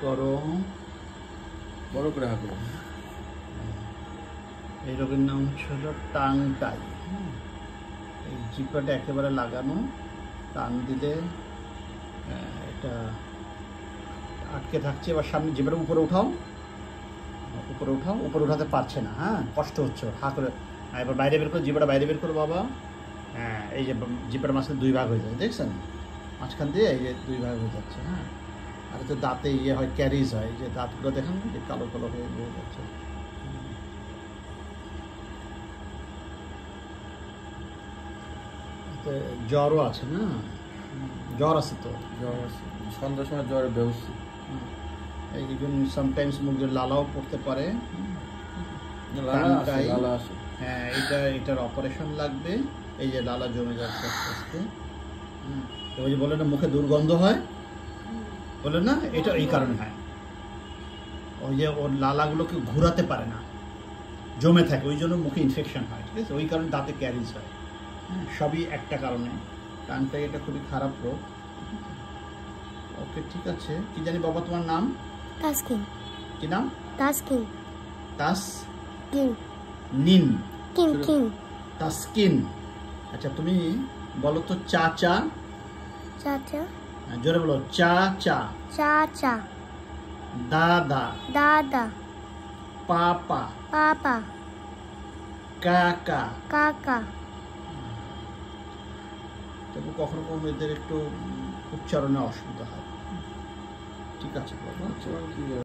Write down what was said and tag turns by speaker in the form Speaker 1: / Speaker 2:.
Speaker 1: করো,
Speaker 2: বড় করে হাঁকো।
Speaker 1: এই রোগের নাম হলো টাং টাই। এই জিহ্বাটা একেবারে লাগানো, টান দিলে এটা আটকে থাকছে। এবার সামনে জিহ্বাটা উপরে উঠাও, উপরে উঠাও। উপরে উঠাতে পারছে না, হ্যাঁ, কষ্ট হচ্ছে, হা করে। এবার বাইরে বের করো, জিহ্বাটা বাইরে বের করো বাবা। হ্যাঁ, এই যে জিহ্বার মাঝখানে দুই ভাগ হয়ে যায়, দেখছেন? মাঝখান দিয়ে এই যে দুই ভাগ হয়ে যাচ্ছে। হ্যাঁ, আর তো দাঁতে ইয়ে হয়, ক্যারিজ হয়, যে দাঁতগুলো দেখেন যে কালো কালো হয়ে যাচ্ছে। জ্বরও আছে না? জ্বর আছে তো?
Speaker 2: জ্বর আছে, সন্ধ্যার সময় জ্বরে বেহস্তি।
Speaker 1: এই সামটাইমস মুখে লালাও পড়তে পারে।
Speaker 2: লালা আসে।
Speaker 1: হ্যাঁ, এটার অপারেশন লাগবে। এই যে লালা জমে যাচ্ছে আস্তে আস্তে। ওই যে বলে না মুখে দুর্গন্ধ হয়, বলে না, এটা এই কারণে হয়। ওই যে ওর লালাগুলোকে ঘুরাতে পারে না, জমে থাকে, ওই জন্য মুখে ইনফেকশন হয়, ঠিক আছে? ওই কারণে দাঁতে ক্যারিজ হয়। সবই একটা কারণে। টানটাই এটা খুবই খারাপ রোগ। ওকে, ঠিক আছে। কি জানি বাবা তোমার নাম?
Speaker 3: তাসকিন।
Speaker 1: কি নাম?
Speaker 3: তাসকিন।
Speaker 1: তাসকিন। নিন। তাসকিন। আচ্ছা, তুমি বলো তো চাচা।
Speaker 3: চাচা।
Speaker 1: জোরে বলো, চাচা।
Speaker 3: চাচা।
Speaker 1: দাদা।
Speaker 3: দাদা।
Speaker 1: পাপা।
Speaker 3: পাপা।
Speaker 1: কাকা।
Speaker 3: কাকা।
Speaker 1: তবু কখনো কখনো এদের একটু উচ্চারণে অসুবিধা হয়। ঠিক আছে বাবা।